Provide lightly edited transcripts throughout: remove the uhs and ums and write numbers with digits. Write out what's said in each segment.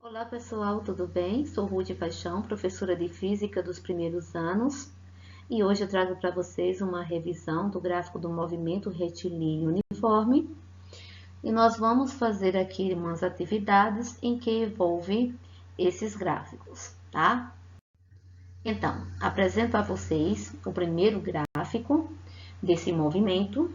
Olá pessoal, tudo bem? Sou Rude Paixão, professora de Física dos primeiros anos, e hoje eu trago para vocês uma revisão do gráfico do movimento retilíneo uniforme. E nós vamos fazer aqui umas atividades em que envolvem esses gráficos, tá? Então, apresento a vocês o primeiro gráfico desse movimento,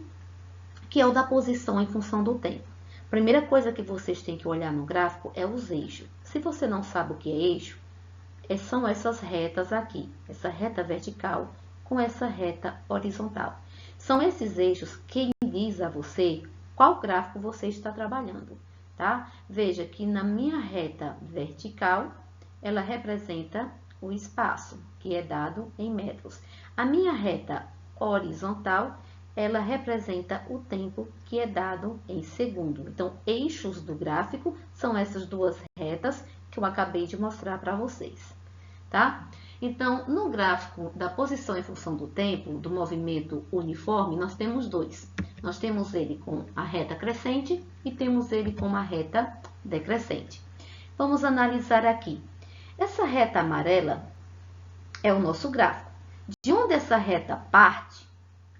que é o da posição em função do tempo. Primeira coisa que vocês têm que olhar no gráfico é os eixos. Se você não sabe o que é eixo, são essas retas aqui, essa reta vertical com essa reta horizontal. São esses eixos que diz a você qual gráfico você está trabalhando, tá? Veja que na minha reta vertical, ela representa o espaço, que é dado em metros. A minha reta horizontal, ela representa o tempo que é dado em segundo. Então, eixos do gráfico são essas duas retas que eu acabei de mostrar para vocês, tá? Então, no gráfico da posição em função do tempo, do movimento uniforme, nós temos dois. Nós temos ele com a reta crescente e temos ele com a reta decrescente. Vamos analisar aqui. Essa reta amarela é o nosso gráfico. De onde essa reta parte,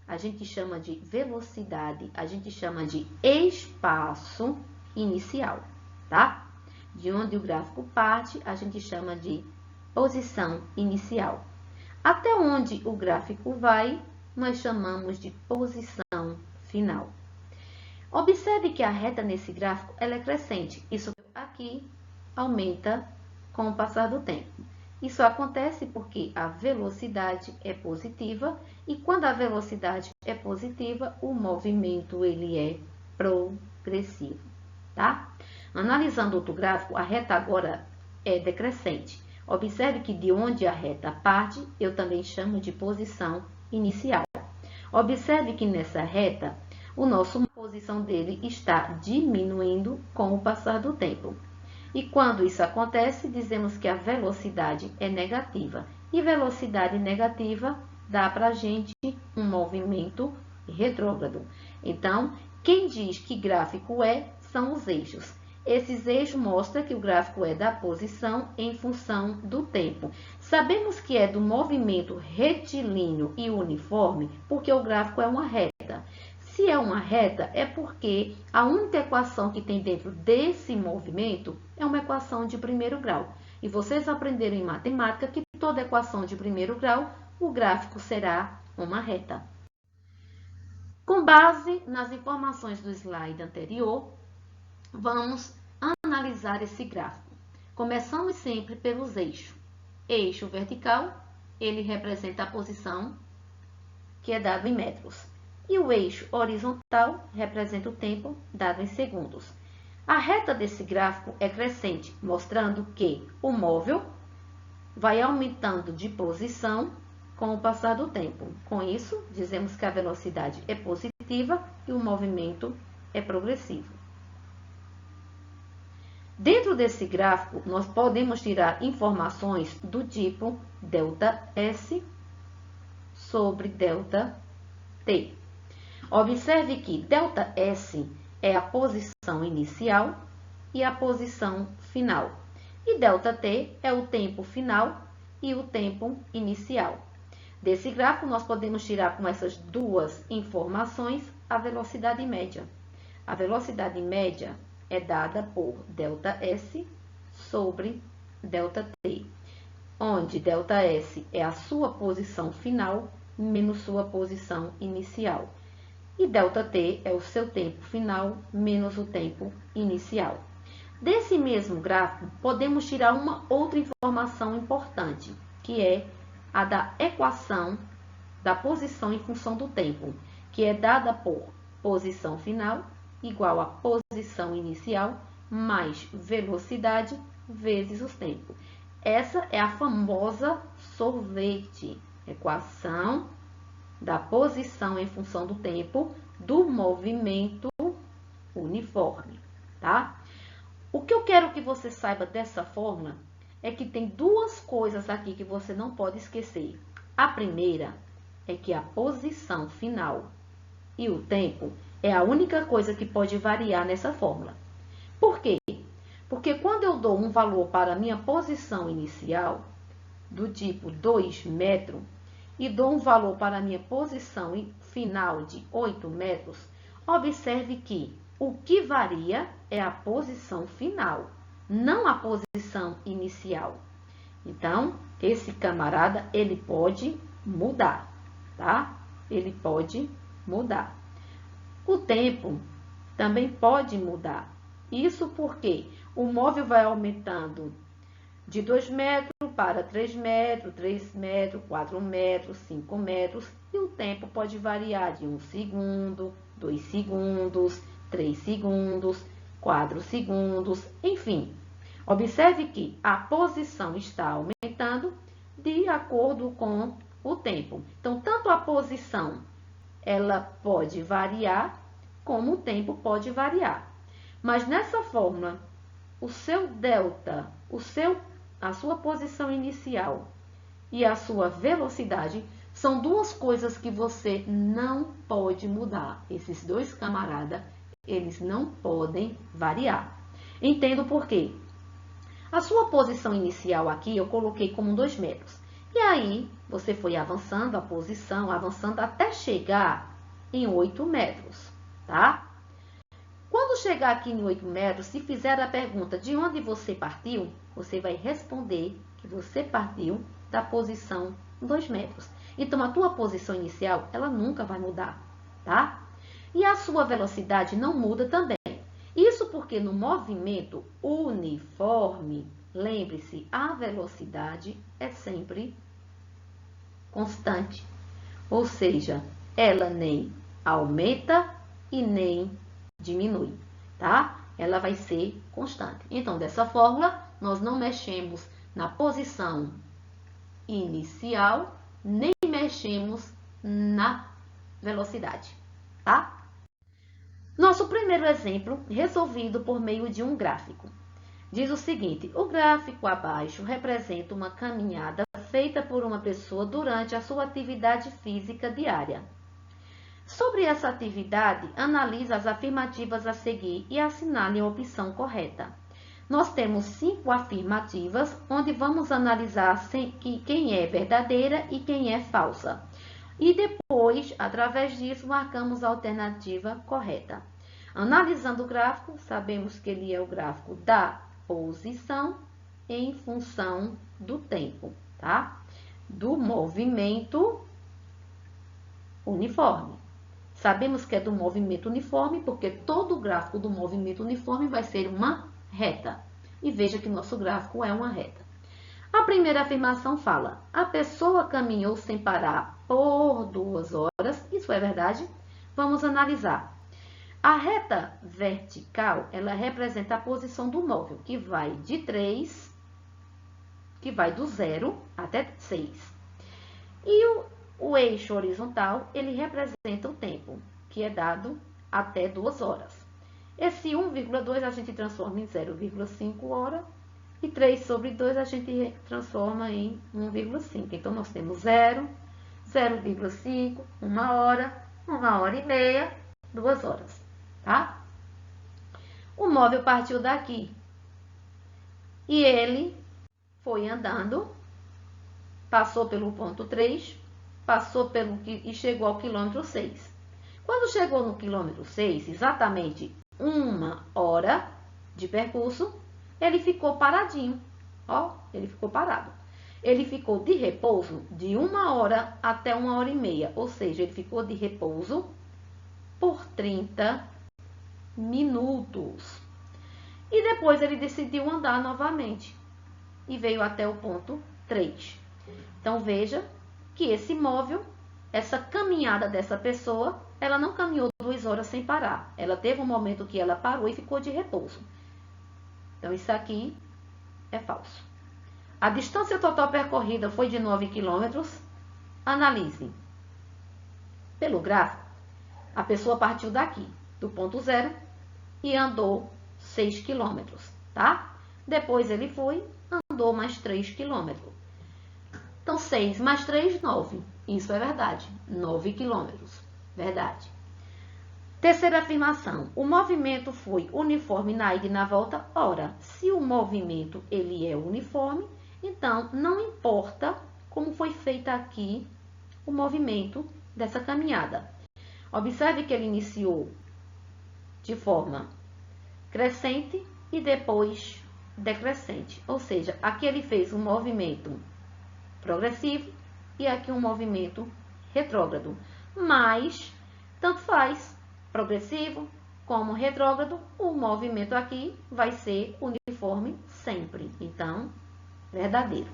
a gente chama de velocidade, a gente chama de espaço inicial, tá? De onde o gráfico parte, a gente chama de posição inicial. Até onde o gráfico vai, nós chamamos de posição final. Observe que a reta nesse gráfico ela é crescente. Isso aqui aumenta com o passar do tempo. Isso acontece porque a velocidade é positiva e quando a velocidade é positiva, o movimento ele é progressivo, tá? Analisando outro gráfico, a reta agora é decrescente. Observe que de onde a reta parte, eu também chamo de posição inicial. Observe que nessa reta, a nossa posição dele está diminuindo com o passar do tempo. E quando isso acontece, dizemos que a velocidade é negativa. E velocidade negativa dá para a gente um movimento retrógrado. Então, quem diz que gráfico são os eixos. Esses eixos mostram que o gráfico é da posição em função do tempo. Sabemos que é do movimento retilíneo e uniforme porque o gráfico é uma reta. Se é uma reta, é porque a única equação que tem dentro desse movimento é uma equação de primeiro grau. E vocês aprenderam em matemática que toda equação de primeiro grau, o gráfico será uma reta. Com base nas informações do slide anterior, vamos analisar esse gráfico. Começamos sempre pelos eixos. Eixo vertical, ele representa a posição que é dado em metros. E o eixo horizontal representa o tempo dado em segundos. A reta desse gráfico é crescente, mostrando que o móvel vai aumentando de posição com o passar do tempo. Com isso, dizemos que a velocidade é positiva e o movimento é progressivo. Dentro desse gráfico, nós podemos tirar informações do tipo ΔS sobre ΔT. Observe que ΔS é a posição inicial e a posição final. E ΔT é o tempo final e o tempo inicial. Desse gráfico, nós podemos tirar com essas duas informações a velocidade média. A velocidade média é dada por ΔS sobre ΔT, onde ΔS é a sua posição final menos sua posição inicial. E ΔT é o seu tempo final menos o tempo inicial. Desse mesmo gráfico, podemos tirar uma outra informação importante, que é a da equação da posição em função do tempo, que é dada por posição final igual a posição inicial mais velocidade vezes o tempo. Essa é a famosa sorvete, equação da posição em função do tempo do movimento uniforme, tá? O que eu quero que você saiba dessa fórmula é que tem duas coisas aqui que você não pode esquecer. A primeira é que a posição final e o tempo é a única coisa que pode variar nessa fórmula. Por quê? Porque quando eu dou um valor para a minha posição inicial, do tipo 2 metros, e dou um valor para a minha posição final de 8 metros, observe que o que varia é a posição final, não a posição inicial. Então, esse camarada, ele pode mudar, tá? Ele pode mudar. O tempo também pode mudar. Isso porque o móvel vai aumentando de 2 metros para 3 metros, 3 metros, 4 metros, 5 metros. E o tempo pode variar de 1 segundo, 2 segundos, 3 segundos, 4 segundos, enfim. Observe que a posição está aumentando de acordo com o tempo. Então, tanto a posição ela pode variar, como o tempo pode variar. Mas nessa fórmula, o seu delta, a sua posição inicial e a sua velocidade são duas coisas que você não pode mudar. Esses dois camaradas, eles não podem variar. Entendo por quê? A sua posição inicial aqui eu coloquei como 2 metros. E aí, você foi avançando a posição, avançando até chegar em 8 metros, tá? Quando chegar aqui em 8 metros, se fizer a pergunta de onde você partiu, você vai responder que você partiu da posição 2 metros. Então, a tua posição inicial, ela nunca vai mudar, tá? E a sua velocidade não muda também. Isso porque no movimento uniforme, lembre-se, a velocidade é sempre constante. Ou seja, ela nem aumenta e nem diminui, tá? Ela vai ser constante. Então, dessa fórmula, nós não mexemos na posição inicial, nem mexemos na velocidade, tá? Nosso primeiro exemplo, resolvido por meio de um gráfico. Diz o seguinte: o gráfico abaixo representa uma caminhada feita por uma pessoa durante a sua atividade física diária. Sobre essa atividade, analise as afirmativas a seguir e assinale a opção correta. Nós temos 5 afirmativas, onde vamos analisar quem é verdadeira e quem é falsa. E depois, através disso, marcamos a alternativa correta. Analisando o gráfico, sabemos que ele é o gráfico da posição em função do tempo, tá? Do movimento uniforme. Sabemos que é do movimento uniforme, porque todo gráfico do movimento uniforme vai ser uma reta. E veja que nosso gráfico é uma reta. A primeira afirmação fala: a pessoa caminhou sem parar por 2 horas. Isso é verdade? Vamos analisar. A reta vertical, ela representa a posição do móvel, que vai de 3, que vai do 0 até 6. E o eixo horizontal, ele representa o tempo, que é dado até 2 horas. Esse 1,2 a gente transforma em 0,5 hora e 3 sobre 2 a gente transforma em 1,5. Então, nós temos 0, 0,5, 1 hora, 1 hora e meia, 2 horas, tá? O móvel partiu daqui e ele foi andando, passou pelo ponto 3, passou e chegou ao quilômetro 6. Quando chegou no quilômetro 6, exatamente 1 hora de percurso, ele ficou paradinho. Ó, ele ficou parado. Ele ficou de repouso de 1 hora até 1 hora e meia. Ou seja, ele ficou de repouso por 30 minutos. E depois ele decidiu andar novamente. E veio até o ponto 3. Então, veja que esse móvel, essa caminhada dessa pessoa, ela não caminhou 2 horas sem parar. Ela teve um momento que ela parou e ficou de repouso. Então, isso aqui é falso. A distância total percorrida foi de 9 quilômetros. Analise. Pelo gráfico, a pessoa partiu daqui, do ponto 0, e andou 6 quilômetros, tá? Depois ele foi, andou mais 3 quilômetros. Então, 6 mais 3, 9. Isso é verdade. 9 quilômetros. Verdade. Terceira afirmação, o movimento foi uniforme na ida e na volta? Ora, se o movimento ele é uniforme, então não importa como foi feita aqui o movimento dessa caminhada. Observe que ele iniciou de forma crescente e depois decrescente. Ou seja, aqui ele fez um movimento progressivo e aqui um movimento retrógrado. Mas, tanto faz, progressivo como retrógrado, o movimento aqui vai ser uniforme sempre. Então, verdadeiro.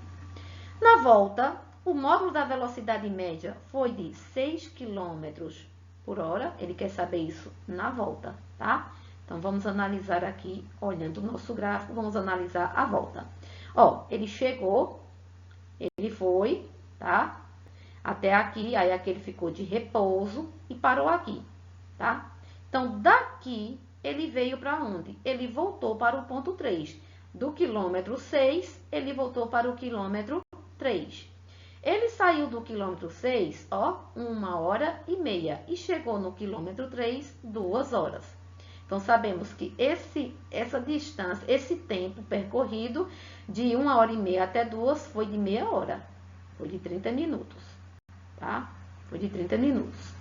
Na volta, o módulo da velocidade média foi de 6 km por hora. Ele quer saber isso na volta, tá? Então, vamos analisar aqui, olhando o nosso gráfico, vamos analisar a volta. Ó, ele chegou, ele foi, tá? Até aqui, aí aqui ele ficou de repouso e parou aqui, tá? Então, daqui, ele veio para onde? Ele voltou para o ponto 3. Do quilômetro 6, ele voltou para o quilômetro 3. Ele saiu do quilômetro 6, ó, 1h30 e chegou no quilômetro 3, 2 horas. Então, sabemos que essa distância, esse tempo percorrido de 1h30 até 2 foi de meia hora, foi de 30 minutos, tá? Foi de 30 minutos.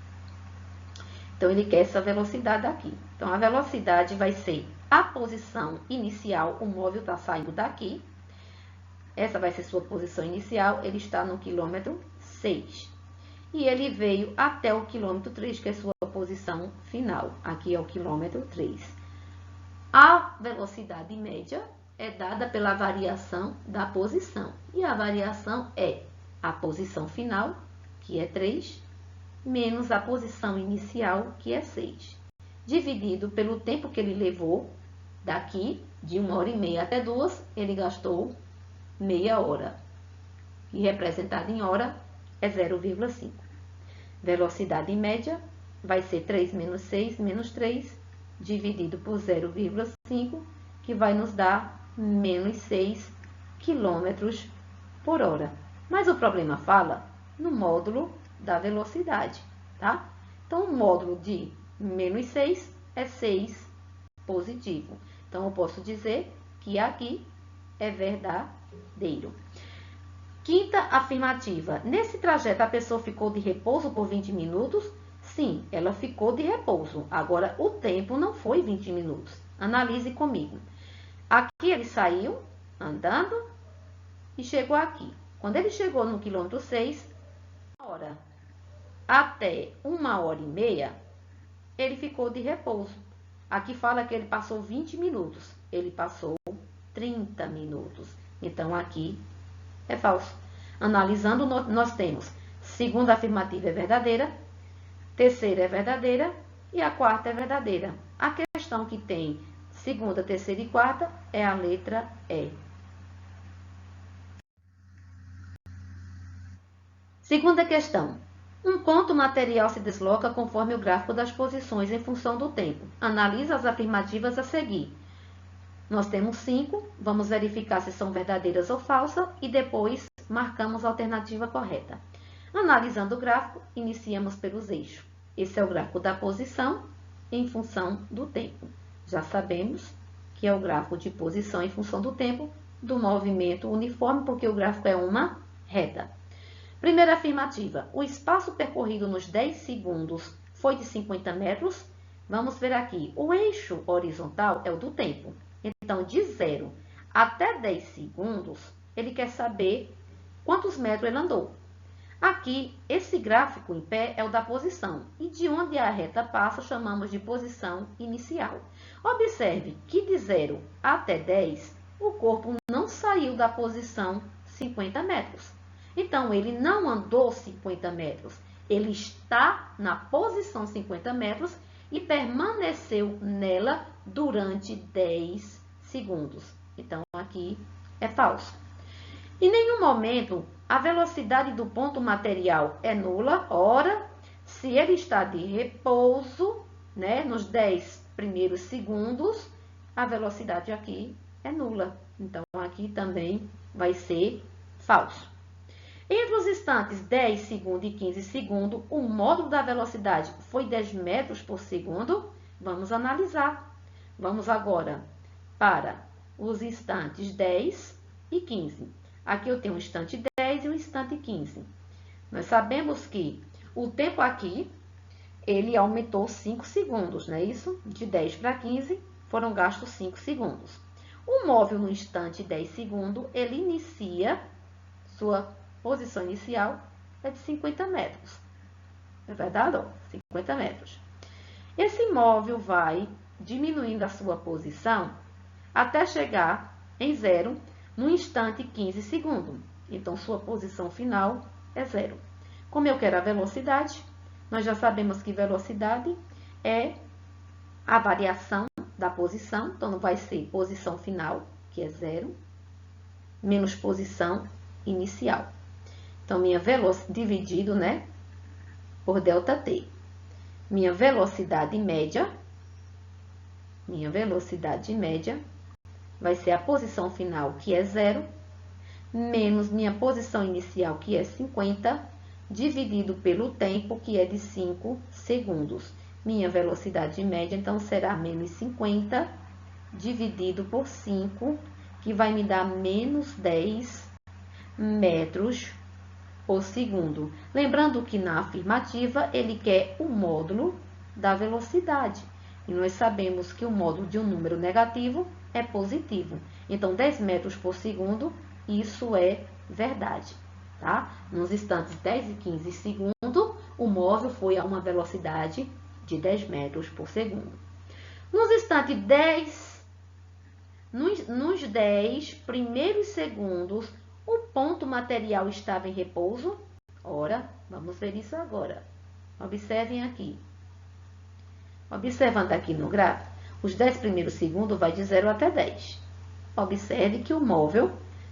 Então, ele quer essa velocidade aqui. Então, a velocidade vai ser a posição inicial, o móvel está saindo daqui. Essa vai ser sua posição inicial, ele está no quilômetro 6. E ele veio até o quilômetro 3, que é sua posição final. Aqui é o quilômetro 3. A velocidade média é dada pela variação da posição. E a variação é a posição final, que é 3, menos a posição inicial, que é 6, dividido pelo tempo que ele levou daqui, de 1h30 até 2, ele gastou meia hora, e representado em hora é 0,5. Velocidade média vai ser 3 menos 6 menos 3, dividido por 0,5, que vai nos dar menos 6 km por hora. Mas o problema fala no módulo da velocidade, tá? Então, o módulo de menos 6 é 6 positivo. Então, eu posso dizer que aqui é verdadeiro. Quinta afirmativa. Nesse trajeto, a pessoa ficou de repouso por 20 minutos? Sim, ela ficou de repouso. Agora, o tempo não foi 20 minutos. Analise comigo. Aqui ele saiu andando e chegou aqui. Quando ele chegou no quilômetro 6, hora até 1h30, ele ficou de repouso. Aqui fala que ele passou 20 minutos. Ele passou 30 minutos. Então, aqui é falso. Analisando, nós temos segunda afirmativa é verdadeira, terceira é verdadeira e a quarta é verdadeira. A questão que tem segunda, terceira e quarta é a letra E. Segunda questão. Um ponto material se desloca conforme o gráfico das posições em função do tempo. Analisa as afirmativas a seguir. Nós temos 5, vamos verificar se são verdadeiras ou falsas e depois marcamos a alternativa correta. Analisando o gráfico, iniciamos pelos eixos. Esse é o gráfico da posição em função do tempo. Já sabemos que é o gráfico de posição em função do tempo do movimento uniforme, porque o gráfico é uma reta. Primeira afirmativa, o espaço percorrido nos 10 segundos foi de 50 metros. Vamos ver aqui, o eixo horizontal é o do tempo. Então, de 0 até 10 segundos, ele quer saber quantos metros ele andou. Aqui, esse gráfico em pé é o da posição. E de onde a reta passa, chamamos de posição inicial. Observe que de 0 até 10, o corpo não saiu da posição 50 metros. Então, ele não andou 50 metros. Ele está na posição 50 metros e permaneceu nela durante 10 segundos. Então, aqui é falso. Em nenhum momento, a velocidade do ponto material é nula. Ora, se ele está de repouso, né, nos 10 primeiros segundos, a velocidade aqui é nula. Então, aqui também vai ser falso. Entre os instantes 10 segundos e 15 segundos, o módulo da velocidade foi 10 metros por segundo? Vamos analisar. Vamos agora para os instantes 10 e 15. Aqui eu tenho um instante 10 e um instante 15. Nós sabemos que o tempo aqui, ele aumentou 5 segundos, não é isso? De 10 para 15, foram gastos 5 segundos. O móvel no instante 10 segundos, ele inicia, sua posição inicial é de 50 metros. É verdade? Ó, 50 metros. Esse móvel vai diminuindo a sua posição até chegar em zero no instante 15 segundos. Então, sua posição final é zero. Como eu quero a velocidade, nós já sabemos que velocidade é a variação da posição. Então, não vai ser posição final, que é zero, menos posição inicial. Então, minha velocidade dividido, né, por ΔT. Minha velocidade média vai ser a posição final, que é zero, menos minha posição inicial, que é 50, dividido pelo tempo, que é de 5 segundos. Minha velocidade média, então, será menos 50, dividido por 5, que vai me dar menos 10 metros por segundo. Lembrando que na afirmativa, ele quer o módulo da velocidade. E nós sabemos que o módulo de um número negativo é positivo. Então, 10 metros por segundo, isso é verdade. Tá? Nos instantes 10 e 15 segundos, o móvel foi a uma velocidade de 10 metros por segundo. Nos instantes 10, nos 10 primeiros segundos, o ponto material estava em repouso? Ora, vamos ver isso agora. Observem aqui. Observando aqui no gráfico, os 10 primeiros segundos vai de 0 até 10. Observe que o móvel,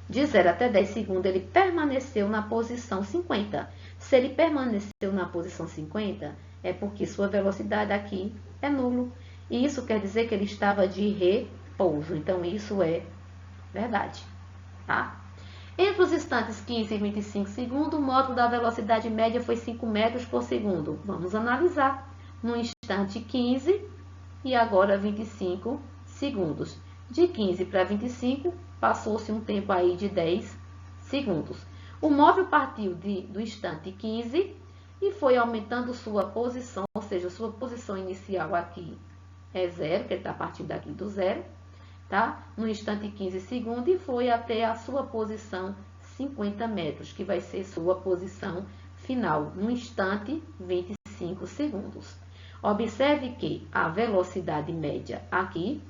de 0 até 10 segundos, ele permaneceu na posição 50. Se ele permaneceu na posição 50, é porque sua velocidade aqui é nulo. E isso quer dizer que ele estava de repouso. Então, isso é verdade. Tá? Entre os instantes 15 e 25 segundos, o módulo da velocidade média foi 5 metros por segundo. Vamos analisar. No instante 15 e agora 25 segundos. De 15 para 25, passou-se um tempo aí de 10 segundos. O móvel partiu do instante 15 e foi aumentando sua posição, ou seja, sua posição inicial aqui é zero, que ele está partindo daqui do zero. Tá? No instante 15 segundos e foi até a sua posição 50 metros, que vai ser sua posição final, no instante 25 segundos. Observe que a velocidade média aqui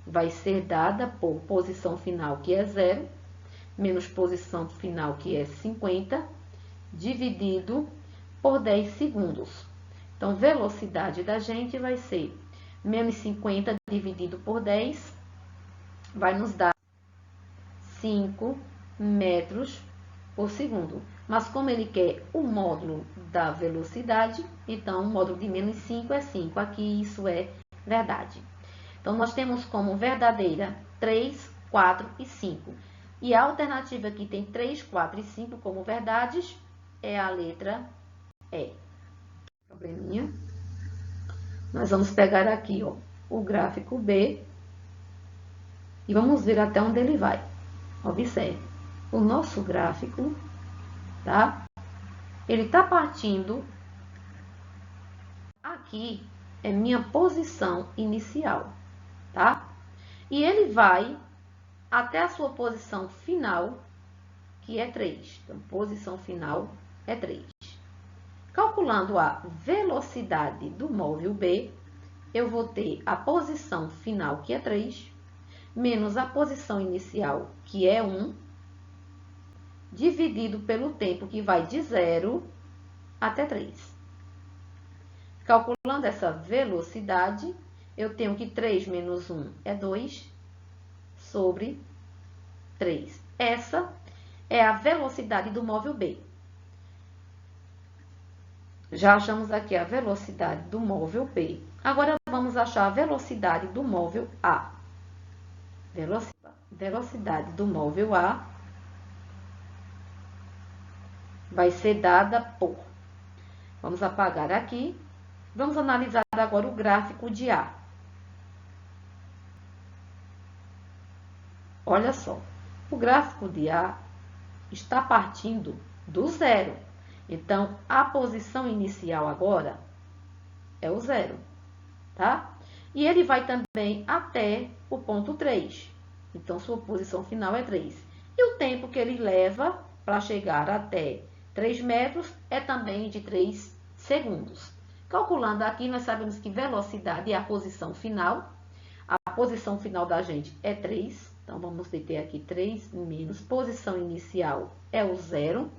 vai ser dada por posição final, que é zero, menos posição final, que é 50, dividido por 10 segundos. Então, velocidade da gente vai ser menos 50 dividido por 10, vai nos dar 5 metros por segundo. Mas como ele quer o módulo da velocidade, então o módulo de menos 5 é 5. Aqui isso é verdade. Então, nós temos como verdadeira 3, 4 e 5. E a alternativa que tem 3, 4 e 5 como verdades é a letra E. Probleminha. Nós vamos pegar aqui, ó, o gráfico B. E vamos ver até onde ele vai. Observe, o nosso gráfico, tá? Ele está partindo, aqui é minha posição inicial, tá? E ele vai até a sua posição final, que é 3. Então, posição final é 3. Calculando a velocidade do móvel B, eu vou ter a posição final, que é 3, menos a posição inicial, que é 1, dividido pelo tempo, que vai de 0 até 3. Calculando essa velocidade, eu tenho que 3 menos 1 é 2, sobre 3. Essa é a velocidade do móvel B. Já achamos aqui a velocidade do móvel B. Agora, vamos achar a velocidade do móvel A. Velocidade do móvel A vai ser dada por. Vamos apagar aqui. Vamos analisar agora o gráfico de A. Olha só, o gráfico de A está partindo do zero. Então, a posição inicial agora é o zero, tá? E ele vai também até o ponto 3. Então, sua posição final é 3. E o tempo que ele leva para chegar até 3 metros é também de 3 segundos. Calculando aqui, nós sabemos que velocidade é a posição final. A posição final da gente é 3. Então, vamos ter aqui 3 menos posição inicial é o 0.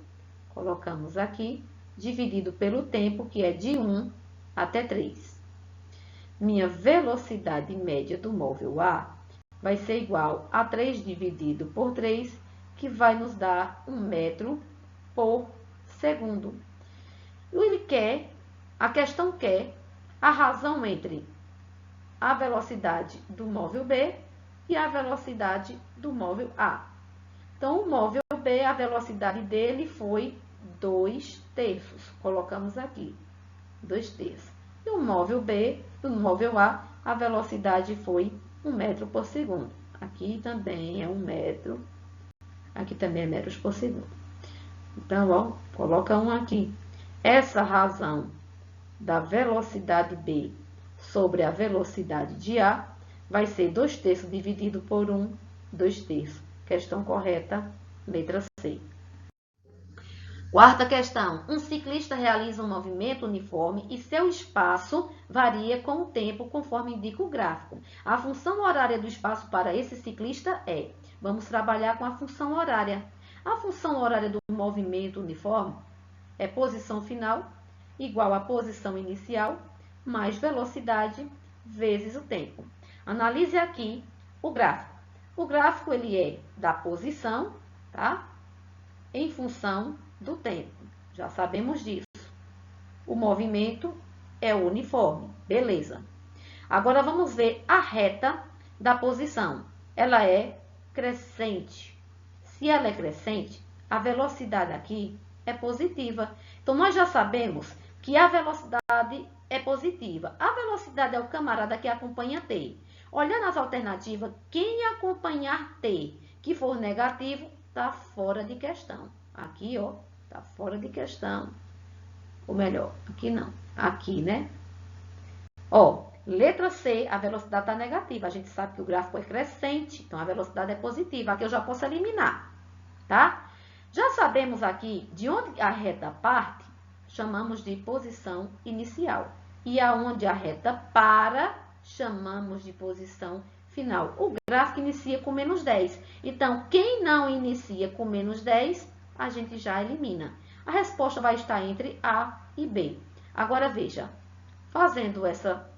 Colocamos aqui, dividido pelo tempo, que é de 1 até 3. Minha velocidade média do móvel A vai ser igual a 3 dividido por 3, que vai nos dar 1 metro por segundo. E a questão quer a razão entre a velocidade do móvel B e a velocidade do móvel A. Então, o móvel B, a velocidade dele foi 2 terços. Colocamos aqui, 2 terços. E o móvel B, o móvel A, a velocidade foi 1 metro por segundo. Aqui também é 1 metro. Aqui também é metros por segundo. Então, ó, coloca 1 aqui. Essa razão da velocidade B sobre a velocidade de A vai ser 2 terços dividido por 1, 2 terços. Questão correta, letra C. Quarta questão. Um ciclista realiza um movimento uniforme e seu espaço varia com o tempo, conforme indica o gráfico. A função horária do espaço para esse ciclista é... Vamos trabalhar com a função horária. A função horária do movimento uniforme é posição final igual a posição inicial mais velocidade vezes o tempo. Analise aqui o gráfico. O gráfico ele é da posição, tá? Em função do tempo. Já sabemos disso. O movimento é uniforme. Beleza. Agora vamos ver a reta da posição. Ela é crescente. Se ela é crescente, a velocidade aqui é positiva. Então, nós já sabemos que a velocidade é positiva. A velocidade é o camarada que acompanha T. Olhando as alternativas, quem acompanhar T que for negativo, está fora de questão. Aqui, ó, está fora de questão. Ou melhor, aqui não. Aqui, né? Ó, letra C, a velocidade está negativa. A gente sabe que o gráfico é crescente, então a velocidade é positiva. Aqui eu já posso eliminar, tá? Já sabemos aqui de onde a reta parte, chamamos de posição inicial. E aonde a reta para, chamamos de posição final. O gráfico inicia com menos 10. Então, quem não inicia com menos 10, a gente já elimina. A resposta vai estar entre A e B. Agora, veja, fazendo essa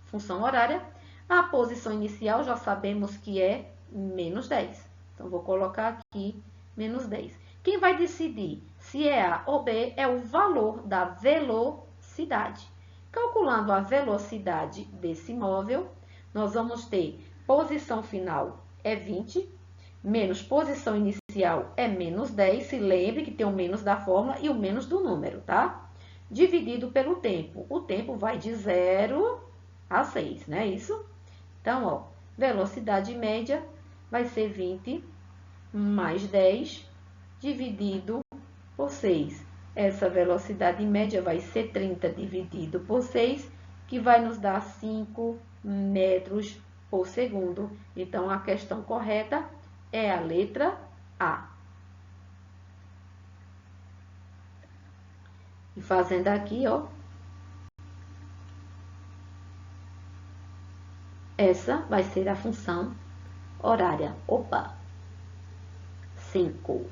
função horária, a posição inicial já sabemos que é menos 10. Então, vou colocar aqui menos 10. Quem vai decidir se é A ou B é o valor da velocidade. Calculando a velocidade desse móvel, nós vamos ter posição final é 20, menos posição inicial é menos 10. Se lembre que tem o menos da fórmula e o menos do número, tá? Dividido pelo tempo. O tempo vai de 0 a 6, não é isso? Então, ó, velocidade média vai ser 20 mais 10 dividido por 6. Essa velocidade média vai ser 30 dividido por 6, que vai nos dar 5 metros por segundo. Então, a questão correta é a letra A. E fazendo aqui, ó, essa vai ser a função horária. Opa! 5.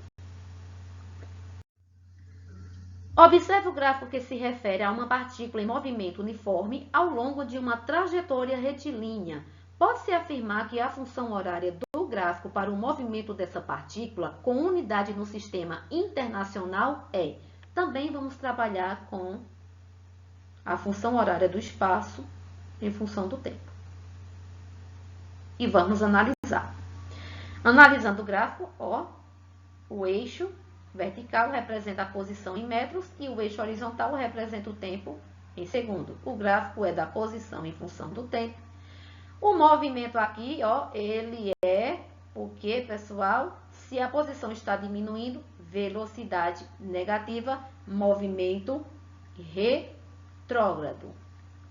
Observe o gráfico que se refere a uma partícula em movimento uniforme ao longo de uma trajetória retilínea. Pode-se afirmar que a função horária do gráfico para o movimento dessa partícula com unidade no sistema internacional é. Também vamos trabalhar com a função horária do espaço em função do tempo. E vamos analisar. Analisando o gráfico, ó, o eixo vertical representa a posição em metros e o eixo horizontal representa o tempo em segundo. O gráfico é da posição em função do tempo. O movimento aqui, ó, ele é o que, pessoal? Se a posição está diminuindo, velocidade negativa, movimento retrógrado,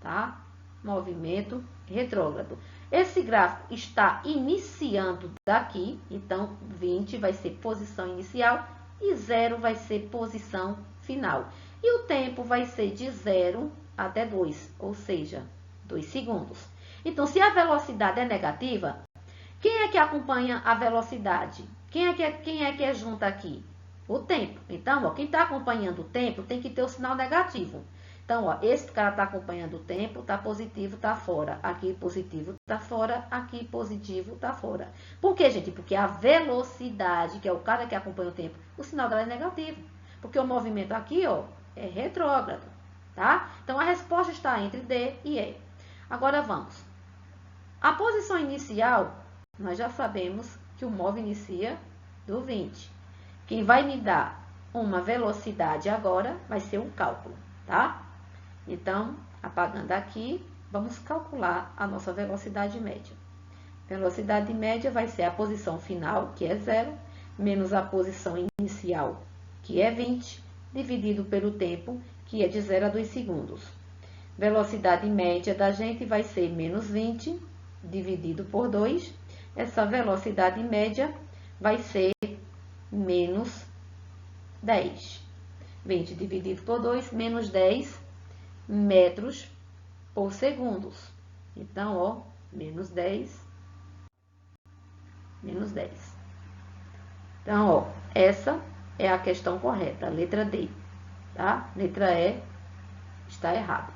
tá? Movimento retrógrado. Esse gráfico está iniciando daqui, então 20 vai ser posição inicial e 0 vai ser posição final. E o tempo vai ser de 0 até 2, ou seja, 2 segundos. Então, se a velocidade é negativa, quem é que acompanha a velocidade? Quem é que é junto aqui? O tempo. Então, ó, quem está acompanhando o tempo tem que ter o sinal negativo. Então, ó, esse cara está acompanhando o tempo, está positivo, está fora. Aqui positivo está fora, aqui positivo está fora. Por quê, gente? Porque a velocidade, que é o cara que acompanha o tempo, o sinal dela é negativo. Porque o movimento aqui, ó, é retrógrado, tá? Então, a resposta está entre D e E. Agora, vamos. A posição inicial, nós já sabemos que o MOV inicia do 20. Quem vai me dar uma velocidade agora vai ser um cálculo, tá? Então, apagando aqui, vamos calcular a nossa velocidade média. Velocidade média vai ser a posição final, que é 0, menos a posição inicial, que é 20, dividido pelo tempo, que é de 0 a 2 segundos. Velocidade média da gente vai ser menos 20, dividido por 2. Essa velocidade média vai ser menos 10. 20 dividido por 2, menos 10 metros por segundo. Então, ó, menos 10. Menos 10. Então, ó, essa é a questão correta, a letra D, tá? Letra E está errada.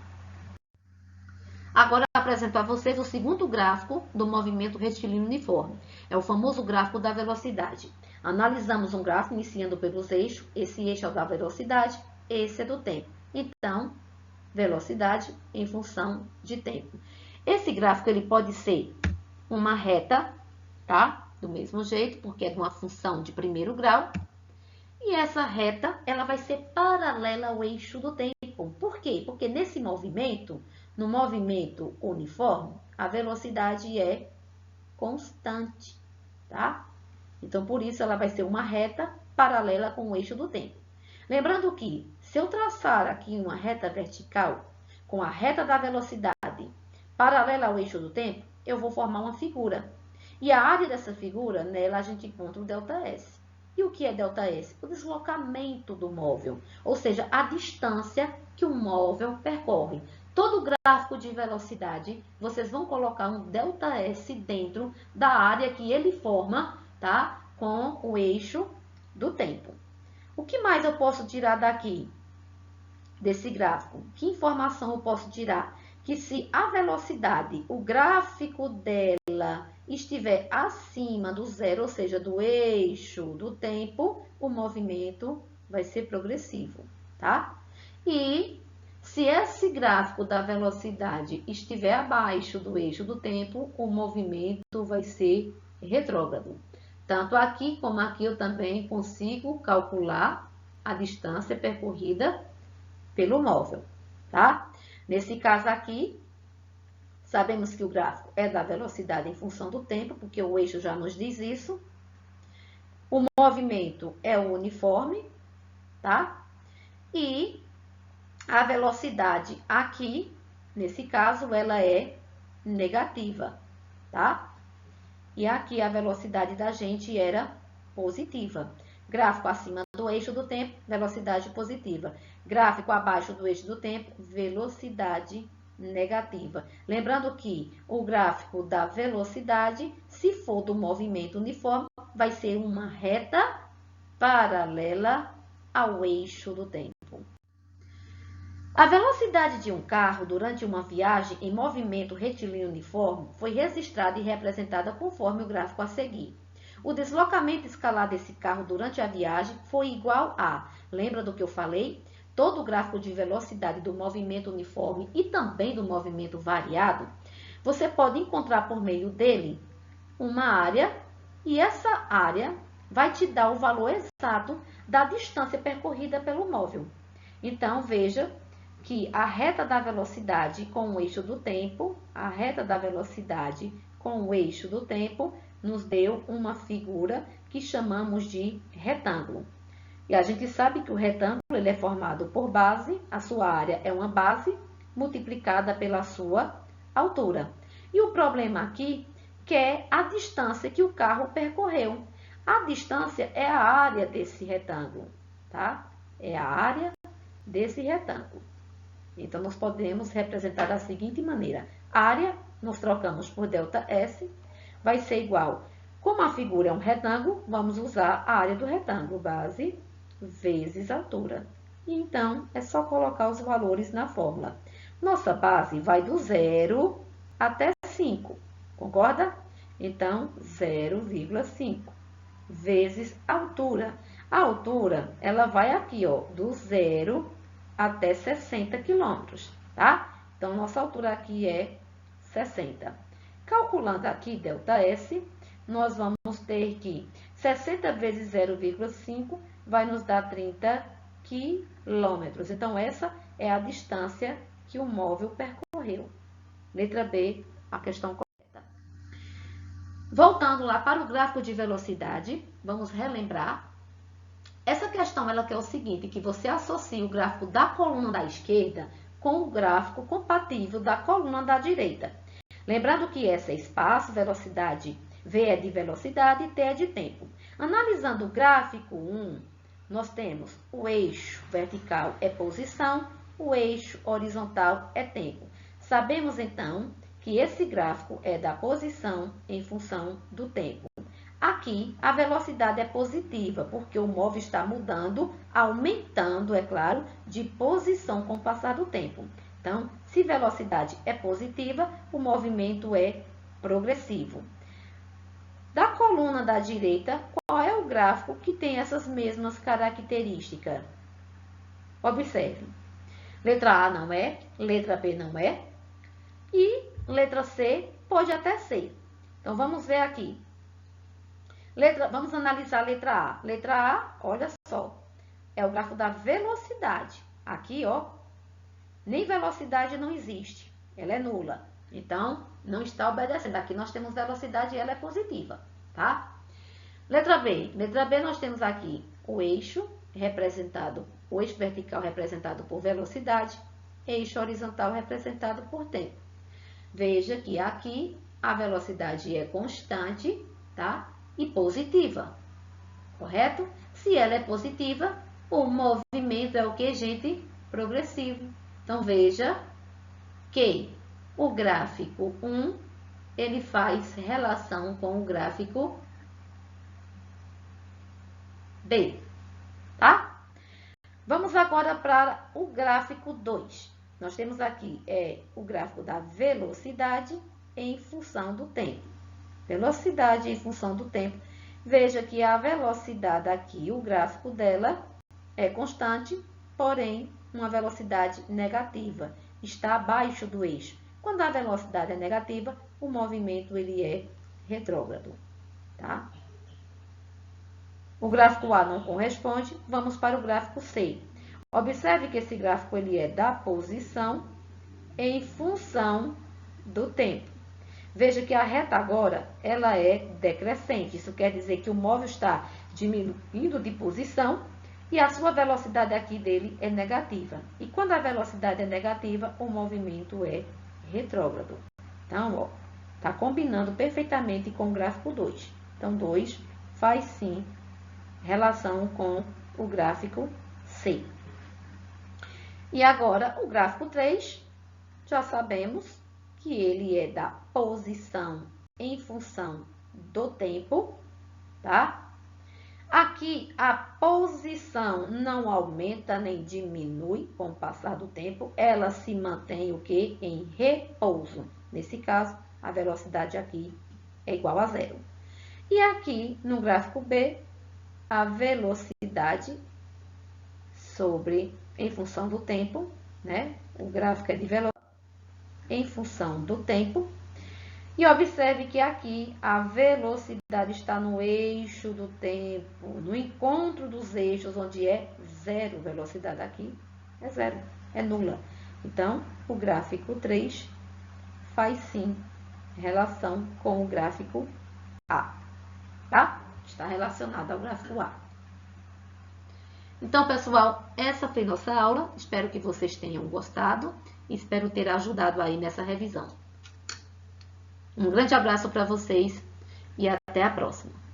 Agora, eu apresento a vocês o segundo gráfico do movimento retilíneo uniforme. É o famoso gráfico da velocidade. Analisamos um gráfico iniciando pelos eixos. Esse eixo é o da velocidade, esse é do tempo. Então, velocidade em função de tempo. Esse gráfico ele pode ser uma reta, tá? Do mesmo jeito, porque é de uma função de primeiro grau. E essa reta, ela vai ser paralela ao eixo do tempo. Por quê? Porque nesse movimento, no movimento uniforme, a velocidade é constante, tá? Então, por isso, ela vai ser uma reta paralela com o eixo do tempo. Lembrando que, se eu traçar aqui uma reta vertical com a reta da velocidade paralela ao eixo do tempo, eu vou formar uma figura. E a área dessa figura, nela a gente encontra o ΔS. E o que é ΔS? O deslocamento do móvel, ou seja, a distância que o móvel percorre. Todo gráfico de velocidade, vocês vão colocar um ΔS dentro da área que ele forma, tá? Com o eixo do tempo. O que mais eu posso tirar daqui, desse gráfico? Que informação eu posso tirar? Que se a velocidade, o gráfico dela estiver acima do zero, ou seja, do eixo do tempo, o movimento vai ser progressivo, tá? E se esse gráfico da velocidade estiver abaixo do eixo do tempo, o movimento vai ser retrógrado. Tanto aqui como aqui eu também consigo calcular a distância percorrida pelo móvel, tá? Nesse caso aqui, sabemos que o gráfico é da velocidade em função do tempo, porque o eixo já nos diz isso. O movimento é o uniforme, tá? E a velocidade aqui, nesse caso, ela é negativa, tá? E aqui a velocidade da gente era positiva. Gráfico acima do eixo do tempo, velocidade positiva. Gráfico abaixo do eixo do tempo, velocidade negativa. Lembrando que o gráfico da velocidade, se for do movimento uniforme, vai ser uma reta paralela ao eixo do tempo. A velocidade de um carro durante uma viagem em movimento retilíneo uniforme foi registrada e representada conforme o gráfico a seguir. O deslocamento escalar desse carro durante a viagem foi igual a, lembra do que eu falei? Todo o gráfico de velocidade do movimento uniforme e também do movimento variado, você pode encontrar por meio dele uma área, e essa área vai te dar o valor exato da distância percorrida pelo móvel. Então, veja que a reta da velocidade com o eixo do tempo, a reta da velocidade com o eixo do tempo, nos deu uma figura que chamamos de retângulo. E a gente sabe que o retângulo ele é formado por base, a sua área é uma base, multiplicada pela sua altura. E o problema aqui que é a distância que o carro percorreu. A distância é a área desse retângulo, tá? É a área desse retângulo. Então, nós podemos representar da seguinte maneira. Área, nós trocamos por ΔS, vai ser igual. Como a figura é um retângulo, vamos usar a área do retângulo, base vezes altura. E então, é só colocar os valores na fórmula. Nossa base vai do 0 até 5, concorda? Então, 0,5 vezes a altura. A altura, ela vai aqui, ó, do 0 até 60 quilômetros, tá? Então, nossa altura aqui é 60. Calculando aqui ΔS, nós vamos ter que 60 vezes 0,5 vai nos dar 30 quilômetros. Então, essa é a distância que o móvel percorreu. Letra B, a questão correta. Voltando lá para o gráfico de velocidade, vamos relembrar. Essa questão ela quer o seguinte, que você associe o gráfico da coluna da esquerda com o gráfico compatível da coluna da direita. Lembrando que S é espaço, velocidade, V é de velocidade e T é de tempo. Analisando o gráfico 1, nós temos o eixo vertical é posição, o eixo horizontal é tempo. Sabemos, então, que esse gráfico é da posição em função do tempo. Aqui, a velocidade é positiva, porque o móvel está mudando, aumentando, é claro, de posição com o passar do tempo. Então, se velocidade é positiva, o movimento é progressivo. Da coluna da direita, qual é o gráfico que tem essas mesmas características? Observe. Letra A não é, letra B não é, e letra C pode até ser. Então, vamos ver aqui. Vamos analisar a letra A. Letra A, olha só, é o gráfico da velocidade. Aqui, ó, nem velocidade não existe, ela é nula. Então, não está obedecendo. Aqui nós temos velocidade e ela é positiva, tá? Letra B. Letra B nós temos aqui o eixo vertical representado por velocidade, eixo horizontal representado por tempo. Veja que aqui a velocidade é constante, tá? E positiva, correto? Se ela é positiva, o movimento é o que, gente? Progressivo. Então, veja que o gráfico 1, ele faz relação com o gráfico B, tá? Vamos agora para o gráfico 2. Nós temos aqui o gráfico da velocidade em função do tempo. Velocidade em função do tempo. Veja que a velocidade aqui, o gráfico dela é constante, porém, uma velocidade negativa. Está abaixo do eixo. Quando a velocidade é negativa, o movimento ele é retrógrado, tá? O gráfico A não corresponde, vamos para o gráfico C. Observe que esse gráfico ele é da posição em função do tempo. Veja que a reta agora, ela é decrescente. Isso quer dizer que o móvel está diminuindo de posição e a sua velocidade aqui dele é negativa. E quando a velocidade é negativa, o movimento é retrógrado. Então, ó, está combinando perfeitamente com o gráfico 2. Então, 2 faz sim relação com o gráfico C. E agora, o gráfico 3, já sabemos que ele é da posição em função do tempo, tá? Aqui, a posição não aumenta nem diminui com o passar do tempo, ela se mantém o quê? Em repouso. Nesse caso, a velocidade aqui é igual a 0. E aqui, no gráfico B, a velocidade em função do tempo, né? O gráfico é de velocidade em função do tempo. E observe que aqui a velocidade está no eixo do tempo, no encontro dos eixos, onde é zero. Velocidade aqui é zero, é nula. Então, o gráfico 3 faz sim relação com o gráfico A, tá? Está relacionado ao gráfico A. Então, pessoal, essa foi nossa aula. Espero que vocês tenham gostado e espero ter ajudado aí nessa revisão. Um grande abraço para vocês e até a próxima.